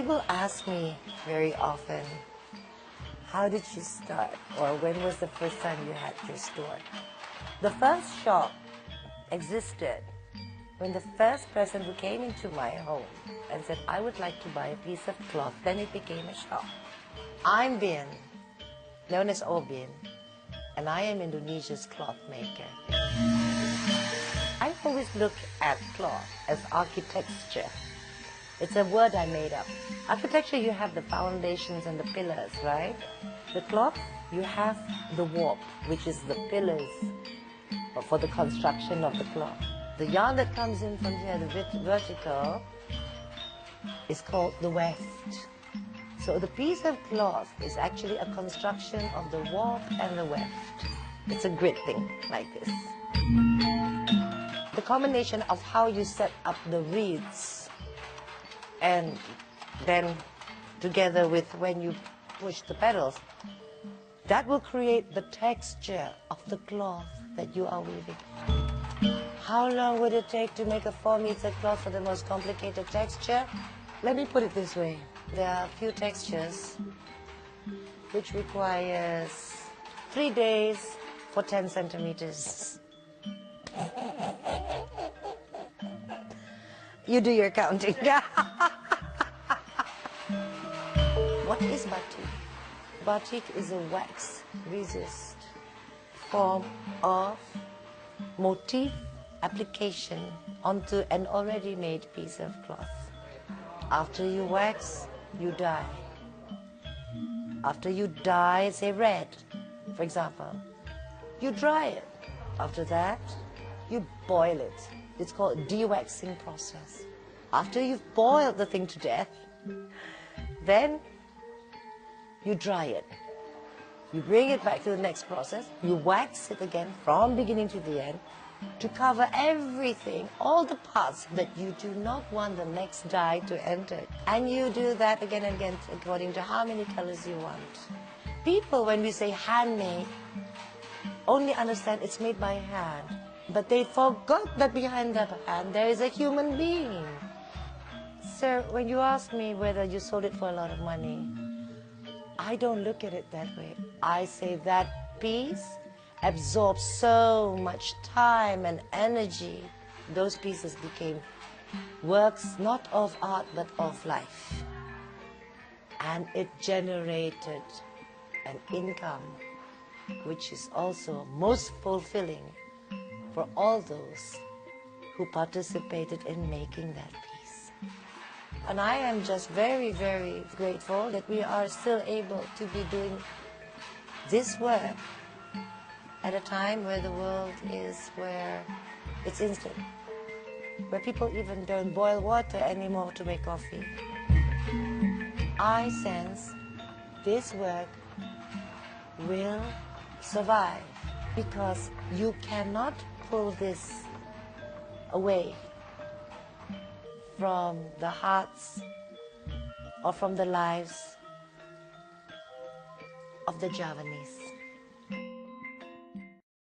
People ask me very often, how did you start? Or when was the first time you had your store? The first shop existed when the first person who came into my home and said, I would like to buy a piece of cloth, then it became a shop. I'm Bin, known as Obin, and I am Indonesia's cloth maker. I always look at cloth as architecture. It's a word I made up. Architecture, you have the foundations and the pillars, right? The cloth, you have the warp, which is the pillars for the construction of the cloth. The yarn that comes in from here, the vertical, is called the weft. So the piece of cloth is actually a construction of the warp and the weft. It's a grid thing like this. The combination of how you set up the reeds and then together with when you push the pedals, that will create the texture of the cloth that you are weaving. How long would it take to make a 4-meter cloth for the most complicated texture? Let me put it this way. There are a few textures which requires 3 days for 10 centimeters. You do your counting. What is batik? Batik is a wax resist form of motif application onto an already made piece of cloth. After you wax, you dye. After you dye, say red, for example, you dry it. After that, you boil it. It's called de-waxing process. After you've boiled the thing to death, then you dry it. You bring it back to the next process. You wax it again from beginning to the end to cover everything, all the parts that you do not want the next dye to enter. And you do that again and again according to how many colors you want. People, when we say handmade, only understand it's made by hand. But they forgot that behind the hand there is a human being. Sir, when you ask me whether you sold it for a lot of money, I don't look at it that way. I say that piece absorbs so much time and energy. Those pieces became works not of art but of life. And it generated an income which is also most fulfilling for all those who participated in making that piece. And I am just very, very grateful that we are still able to be doing this work at a time where the world is where it's instant, where people even don't boil water anymore to make coffee. I sense this work will survive because you cannot pull this away from the hearts or from the lives of the Javanese.